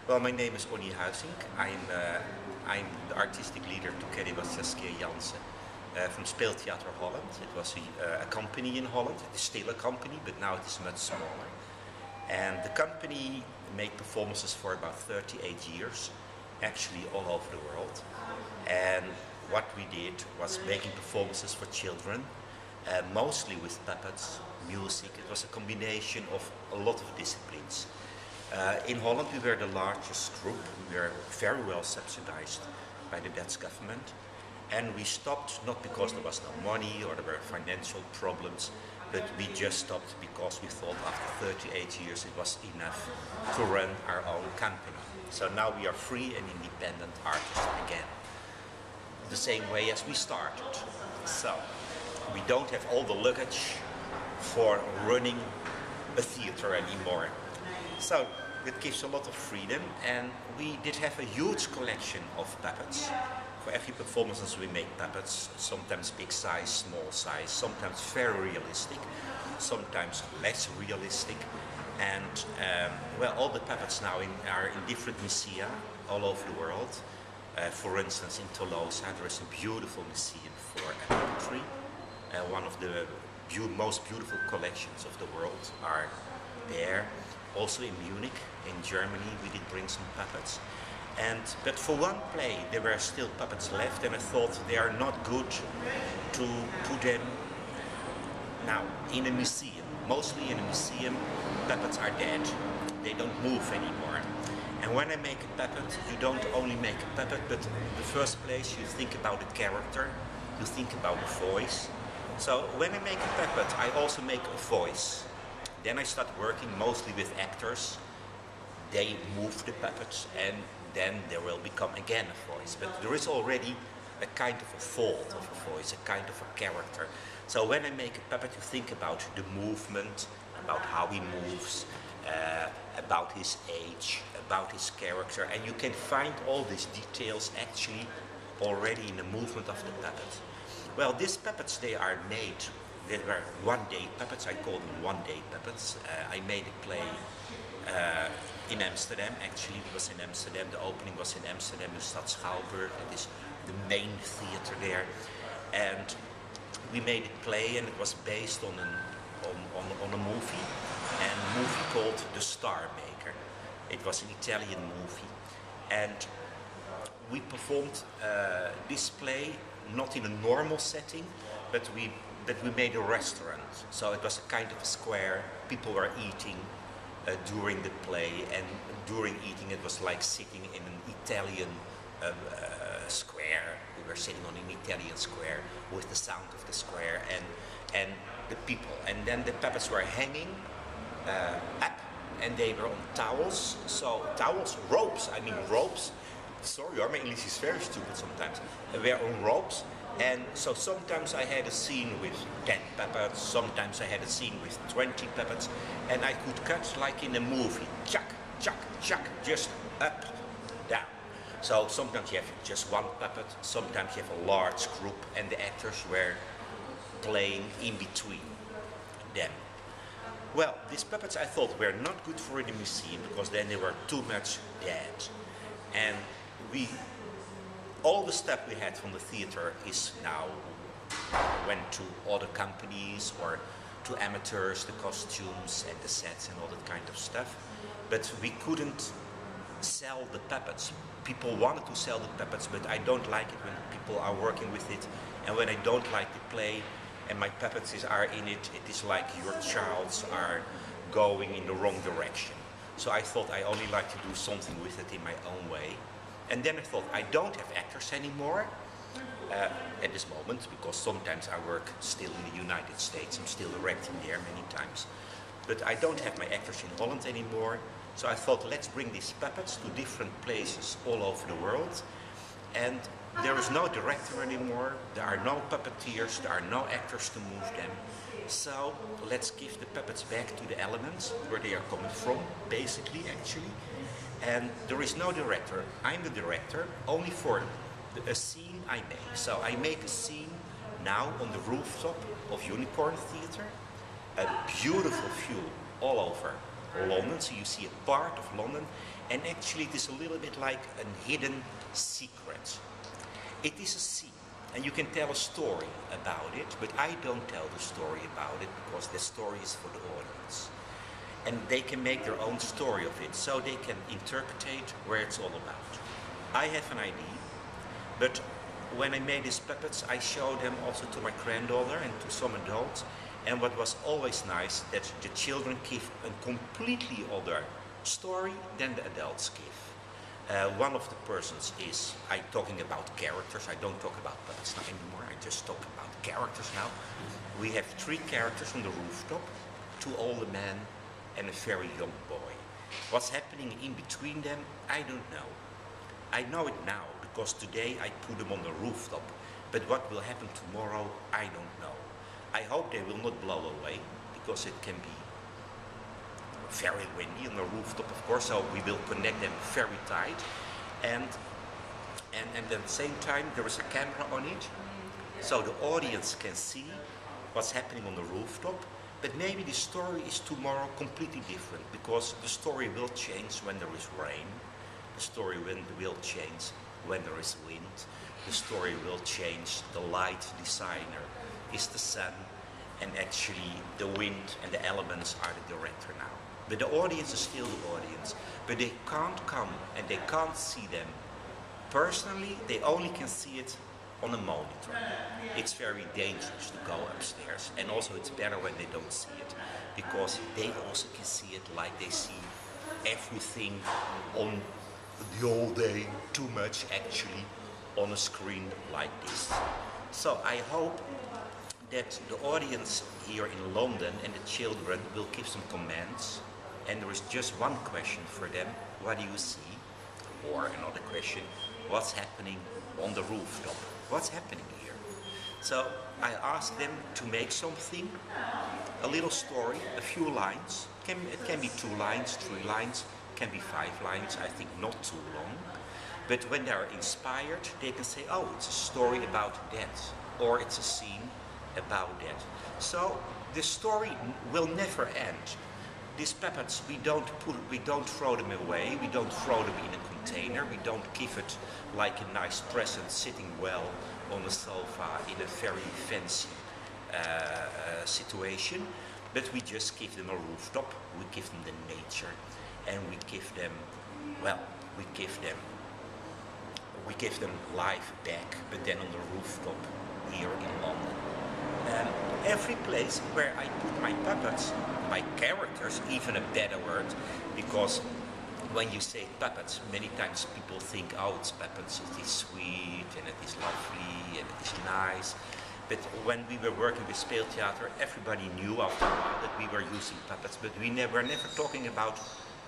Well, my name is Onny Huisink. I'm the artistic leader together with Saskia Jansen from Speeltheater Holland. It was a company in Holland. It is still a company, but now it is much smaller. And the company made performances for about 38 years, actually all over the world. And what we did was making performances for children, mostly with puppets, music. It was a combination of a lot of disciplines. In Holland we were the largest group. We were very well subsidized by the Dutch government. And we stopped not because there was no money or there were financial problems, but we just stopped because we thought after 38 years it was enough to run our own company. So now we are free and independent artists again, the same way as we started. So we don't have all the luggage for running a theater anymore. So it gives a lot of freedom, and we did have a huge collection of puppets. For every performance we make puppets, sometimes big size, small size, sometimes very realistic, sometimes less realistic. And well, all the puppets now are in different museums all over the world. For instance, in Toulouse there is a beautiful museum for puppetry. One of the most beautiful collections of the world are there. Also in Munich, in Germany, we did bring some puppets. But for one play there were still puppets left, and I thought they are not good to put them now in a museum. Mostly in a museum, puppets are dead. They don't move anymore. And when I make a puppet, you don't only make a puppet, but in the first place you think about the character, you think about the voice. So when I make a puppet, I also make a voice. Then I start working mostly with actors. They move the puppets, and then there will become again a voice. But there is already a kind of a thought of a voice, a kind of a character. So when I make a puppet, you think about the movement, about how he moves, about his age, about his character, and you can find all these details actually already in the movement of the puppet. Well, these puppets, they are made. They were one-day puppets. I call them one-day puppets. I made a play in Amsterdam. Actually, it was in Amsterdam. The opening was in Amsterdam, the Stad Schouwburg. It is the main theater there. And we made a play, and it was based on a movie, and a movie called The Star Maker. It was an Italian movie. And we performed this play not in a normal setting, but we made a restaurant. So it was a kind of a square. People were eating during the play, and during eating it was like sitting in an Italian square. We were sitting on an Italian square with the sound of the square and the people. And then the puppets were hanging up, and they were on towels. So towels, ropes, I mean ropes. Sorry, my English is very stupid sometimes. They were on ropes. And so sometimes I had a scene with 10 puppets, sometimes I had a scene with 20 puppets, and I could cut like in a movie, chuck, chuck, chuck, just up, down. So sometimes you have just one puppet, sometimes you have a large group, and the actors were playing in between them. Well, these puppets I thought were not good for the museum, because then they were too much dead. And all the stuff we had from the theater is now went to other companies or to amateurs, the costumes and the sets and all that kind of stuff. But we couldn't sell the puppets. People wanted to sell the puppets, but I don't like it when people are working with it. And when I don't like the play and my puppets are in it, it is like your childs are going in the wrong direction. So I thought I only like to do something with it in my own way. And then I thought, I don't have actors anymore at this moment, because sometimes I work still in the United States. I'm still directing there many times. But I don't have my actors in Holland anymore. So I thought, let's bring these puppets to different places all over the world. And there is no director anymore. There are no puppeteers. There are no actors to move them. So let's give the puppets back to the elements where they are coming from, basically, actually. And there is no director. I'm the director only for a scene I make. So I make a scene now on the rooftop of Unicorn Theater. A beautiful view all over London, so you see a part of London, and actually it is a little bit like a hidden secret. It is a scene, and you can tell a story about it, but I don't tell the story about it because the story is for the audience. And they can make their own story of it, so they can interpret where it's all about. I have an idea, but when I made these puppets, I showed them also to my granddaughter and to some adults. And what was always nice, that the children give a completely other story than the adults give. One of the persons is, I'm talking about characters, I don't talk about puppets now anymore, I just talk about characters now. We have 3 characters on the rooftop, 2 older men and a very young boy. What's happening in between them, I don't know. I know it now, because today I put them on the rooftop, but what will happen tomorrow, I don't know. I hope they will not blow away, because it can be very windy on the rooftop, of course, so we will connect them very tight. And at the same time, there is a camera on it, so the audience can see what's happening on the rooftop, but maybe the story is tomorrow completely different, because the story will change when there is rain, the story will change when there is wind, the story will change, the light designer is the sun, and actually the wind and the elements are the director now. But the audience is still the audience, but they can't come and they can't see them personally, they only can see it on a monitor. It's very dangerous to go upstairs, and also it's better when they don't see it, because they also can see it like they see everything on the whole day, too much actually, on a screen like this. So I hope that the audience here in London and the children will give some comments, and there is just one question for them: what do you see? Or another question: what's happening on the rooftop? What's happening here? So I asked them to make something, a little story, a few lines. It can be 2 lines, 3 lines, can be 5 lines, I think not too long. But when they are inspired, they can say, oh, it's a story about that, or it's a scene about that. So the story will never end. These puppets, we don't throw them away, we don't throw them in a container, we don't give it like a nice present sitting well on a sofa in a very fancy situation, but we just give them a rooftop, we give them the nature, and we give them, well, we give them life back, but then on the rooftop here in London. Every place where I put my puppets, my characters, even a better word, because when you say puppets, many times people think, oh, it's puppets, it is sweet, and it is lovely, and it is nice. But when we were working with Speeltheater, everybody knew after a while that we were using puppets, but we were never talking about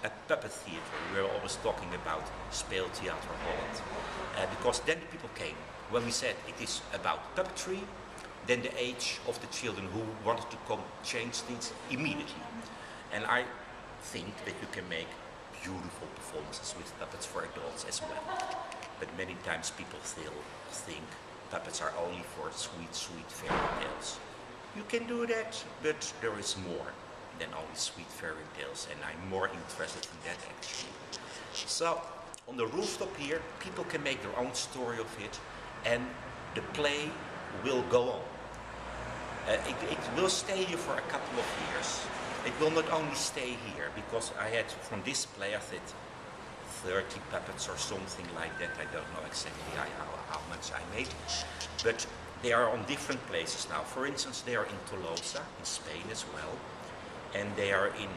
a puppet theater. We were always talking about Speeltheater Holland. Because then the people came. When we said it is about puppetry, then the age of the children who wanted to come changed things immediately. And I think that you can make beautiful performances with puppets for adults as well. But many times people still think puppets are only for sweet, sweet fairy tales. You can do that, but there is more than only sweet fairy tales, and I'm more interested in that actually. So on the rooftop here, people can make their own story of it, and the play will go on. It will stay here for a couple of years. It will not only stay here, because I had from this play, I think 30 puppets or something like that. I don't know exactly how much I made, but they are on different places now. For instance, they are in Tolosa, in Spain as well. And they are in,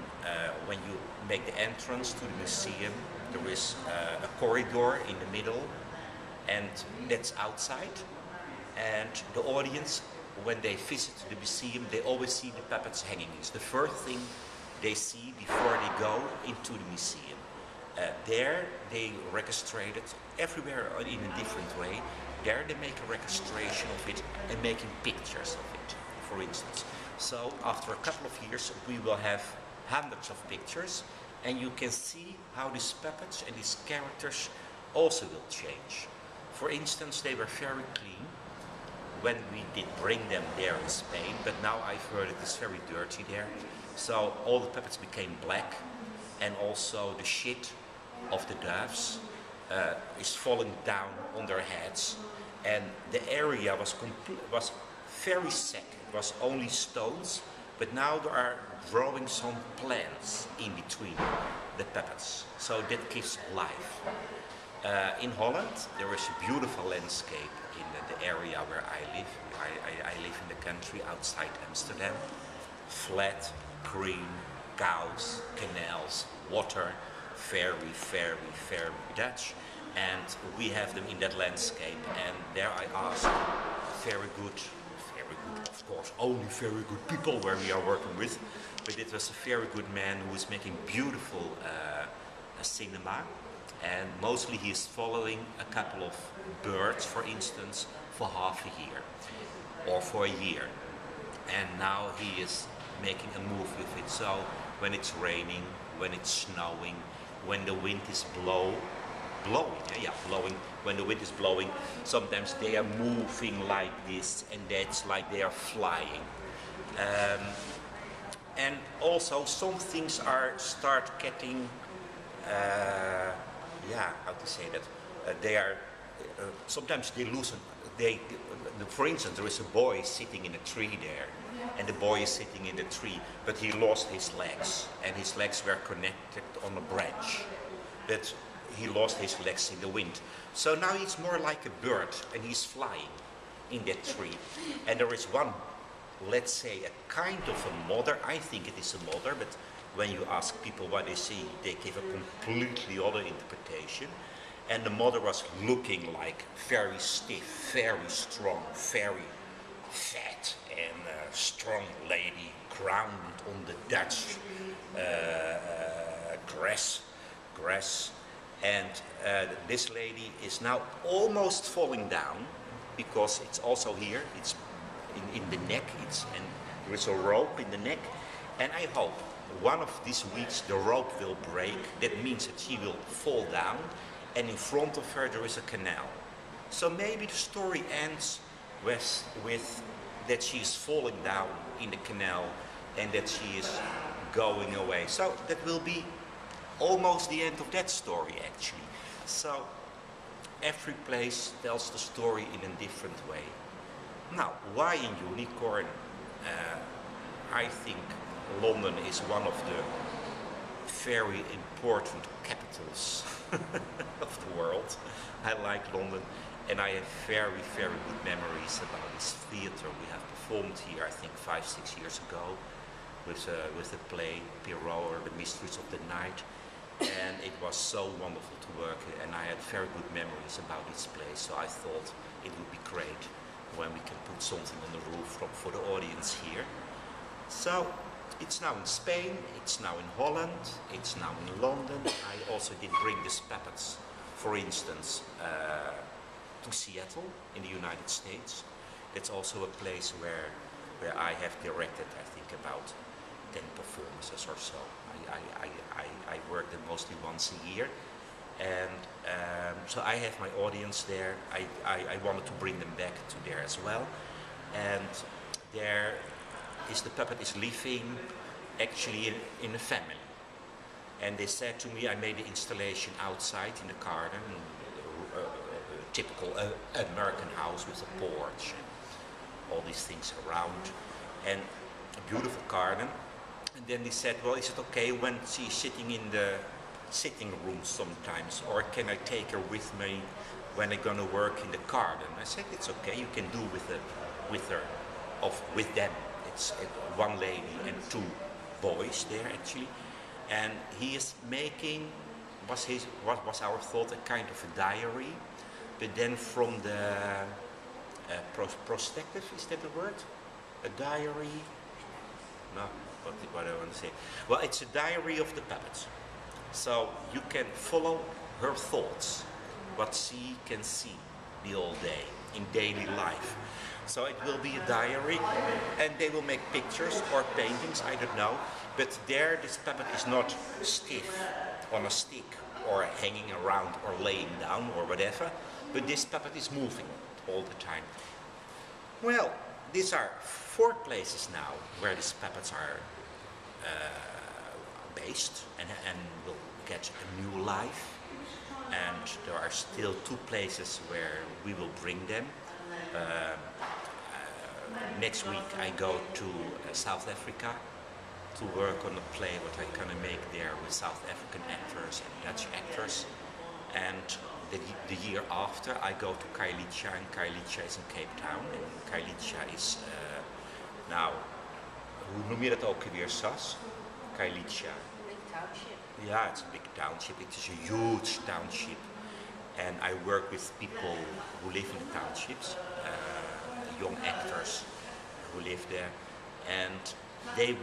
when you make the entrance to the museum, there is a corridor in the middle, and that's outside. And the audience, when they visit the museum, they always see the puppets hanging. It's the first thing they see before they go into the museum. There they registrate it everywhere in a different way. There they make a registration of it and making pictures of it, for instance. So after a couple of years we will have hundreds of pictures, and you can see how these puppets and these characters also will change. For instance, they were very clean when we did bring them there in Spain, but now I've heard it is very dirty there. So all the puppets became black, and also the shit of the doves is falling down on their heads, and the area was very sad. It was only stones, but now there are growing some plants in between the puppets, so that gives life. In Holland, there is a beautiful landscape in the area where I live. I live in the country outside Amsterdam. Flat, green, cows, canals, water, very, very, very Dutch. And we have them in that landscape. And there I asked very good, of course, only very good people where we are working with. But it was a very good man who is making beautiful cinema. And mostly he is following a couple of birds, for instance, for half a year or for a year. And now he is making a move with it. So when it's raining, when it's snowing, when the wind is blowing, when the wind is blowing, sometimes they are moving like this, and that's like they are flying. And also some things start getting, how to say that? They are sometimes they lose. For instance, there is a boy sitting in a tree there, and the boy is sitting in the tree, but he lost his legs, and his legs were connected on a branch, but he lost his legs in the wind. So now he's more like a bird, and he's flying in that tree. And there is one, let's say, a kind of a mother. I think it is a mother, but when you ask people what they see, they give a completely other interpretation. And the mother was looking like very stiff, very strong, very fat and strong lady, grounded on the Dutch grass. And this lady is now almost falling down, because it's also here, it's in the neck, and there is a rope in the neck. And I hope one of these weeks the rope will break. That means that she will fall down, and in front of her there is a canal. So maybe the story ends with that she is falling down in the canal and that she is going away. So that will be almost the end of that story, actually. So every place tells the story in a different way. Now, why in unicorn? I think London is one of the very important capitals of the world. I like London, and I have very, very good memories about this theater. We have performed here, I think, 5-6 years ago, with the play Pierrot, or The Mysteries of the Night, and it was so wonderful to work here, and I had very good memories about this place. So I thought it would be great when we can put something on the rooftop for the audience here. So it's now in Spain, it's now in Holland, it's now in London. I also did bring these puppets, for instance, to Seattle in the United States. That's also a place where I have directed, I think, about 10 performances or so. I work them mostly once a year. And so I have my audience there. I wanted to bring them back to there as well. And there is, the puppet is living actually in a family. And they said to me, I made the installation outside in the garden, a typical American house with a porch, and all these things around, and a beautiful garden. And then they said, well, is it okay when she's sitting in the sitting room sometimes, or can I take her with me when I'm gonna work in the garden? I said, it's okay, you can do with them. It's one lady and 2 boys there, actually. And he is making, what was our thought, a kind of a diary, but then from the prospective, is that the word? A diary? No, what I want to say. Well, it's a diary of the puppet. So you can follow her thoughts, what she can see the whole day in daily life. So it will be a diary, and they will make pictures or paintings, I don't know. But there, this puppet is not stiff on a stick or hanging around or laying down or whatever, but this puppet is moving all the time. Well, these are 4 places now where these puppets are based and will get a new life. And there are still 2 places where we will bring them. Next week I go to South Africa to work on a play what I'm gonna make there with South African actors and Dutch actors. And the year after I go to Kailicha, and Kailicha is in Cape Town. En Kailicha is, nou, hoe noem je dat ook weer, Sas? Kailicha. Big township. Yeah, it's a big township. It is a huge township. And I work with people who live in the townships, young actors who live there. And they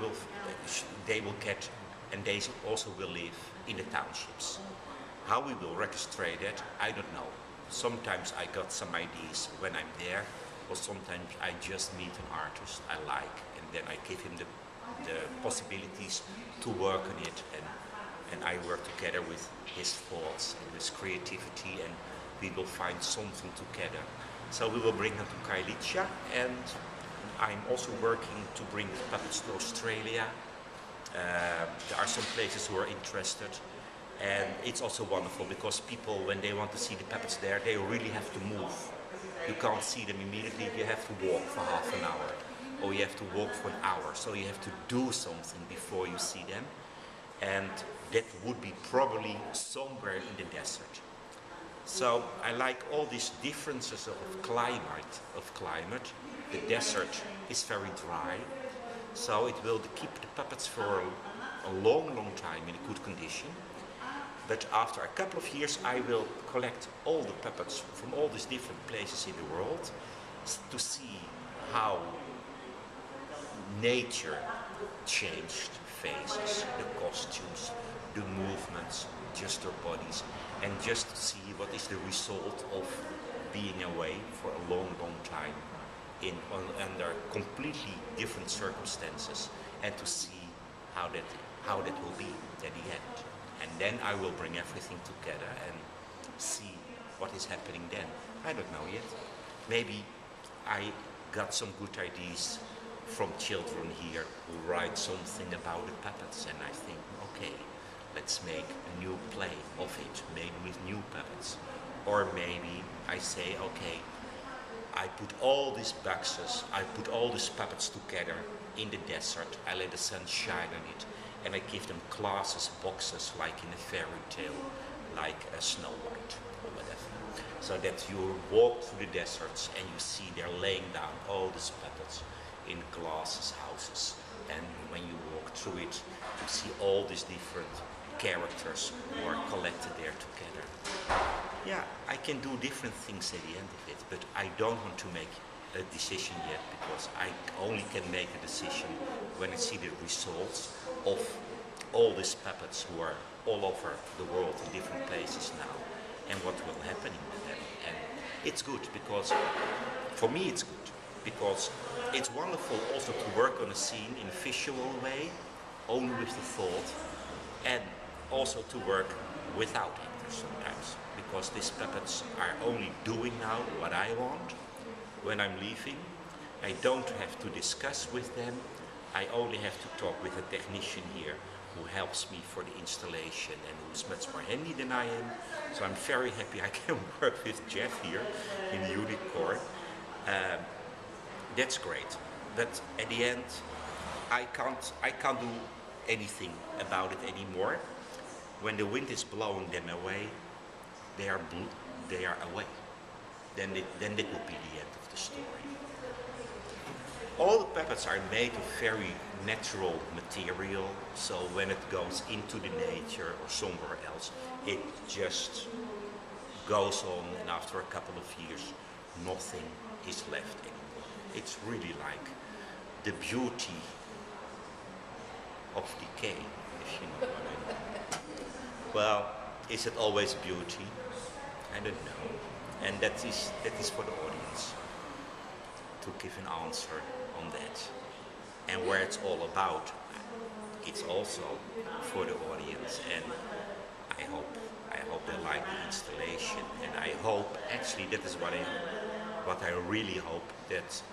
will get, and they also will live in the townships. How we will register that, I don't know. Sometimes I got some ideas when I'm there, or sometimes I just meet an artist I like, and then I give him the possibilities to work on it, and I work together with his thoughts and his creativity, and we will find something together. So we will bring them to Kailicha, and I'm also working to bring the puppets to Australia. There are some places who are interested. And it's also wonderful because people, when they want to see the puppets there, they really have to move. You can't see them immediately, you have to walk for half an hour. Or you have to walk for an hour. So you have to do something before you see them. And that would be probably somewhere in the desert. So I like all these differences of climate. The desert is very dry. So it will keep the puppets for a long time in a good condition. But after a couple of years I will collect all the puppets from all these different places in the world to see how nature changed faces, the costumes, the movements, just their bodies, and just to see what is the result of being away for a long time under completely different circumstances, and to see how that will be at the end. And then I will bring everything together and see what is happening then. I don't know yet. Maybe I got some good ideas from children here who write something about the puppets, and I think, okay, let's make a new play of it, maybe with new puppets. Or maybe I say, okay, I put all these boxes, I put all these puppets together in the desert, I let the sun shine on it, and I give them classes, boxes, like in a fairy tale, like a Snow White or whatever. So that you walk through the deserts and you see they're laying down all these puppets in glasses houses. And when you walk through it, you see all these different characters who are collected there together. Yeah, I can do different things at the end of it, but I don't want to make a decision yet, because I only can make a decision when I see the results of all these puppets who are all over the world in different places now, and what will happen with them. And it's good because, for me it's good, because it's wonderful also to work on a scene in a visual way, only with the thought, and also to work without actors sometimes, because these puppets are only doing now what I want. When I'm leaving, I don't have to discuss with them. I only have to talk with a technician here who helps me for the installation and who's much more handy than I am. So I'm very happy I can work with Jeff here in the Unicorn. That's great. But at the end, I can't do anything about it anymore. When the wind is blowing them away, they are away. Then it will be the end of the story. All the puppets are made of very natural material, so when it goes into the nature or somewhere else, it just goes on, and after a couple of years, nothing is left anymore. It's really like the beauty of decay, if you know what I mean. Well, is it always beauty? I don't know. And that is for the audience to give an answer on that. And where it's all about, it's also for the audience. And I hope they like the installation. And I hope, actually, that is what I really hope, that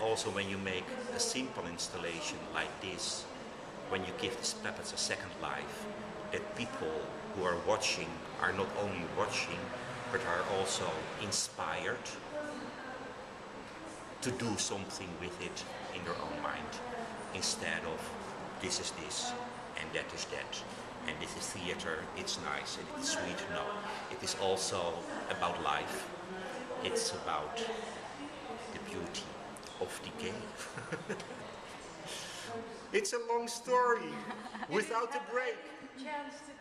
also when you make a simple installation like this, when you give these puppets a second life, that people who are watching are not only watching, but are also inspired to do something with it in their own mind, instead of this is this and that is that, and this is theater, it's nice and it's sweet. No, it is also about life. It's about the beauty of decay. It's a long story without a break. Chance to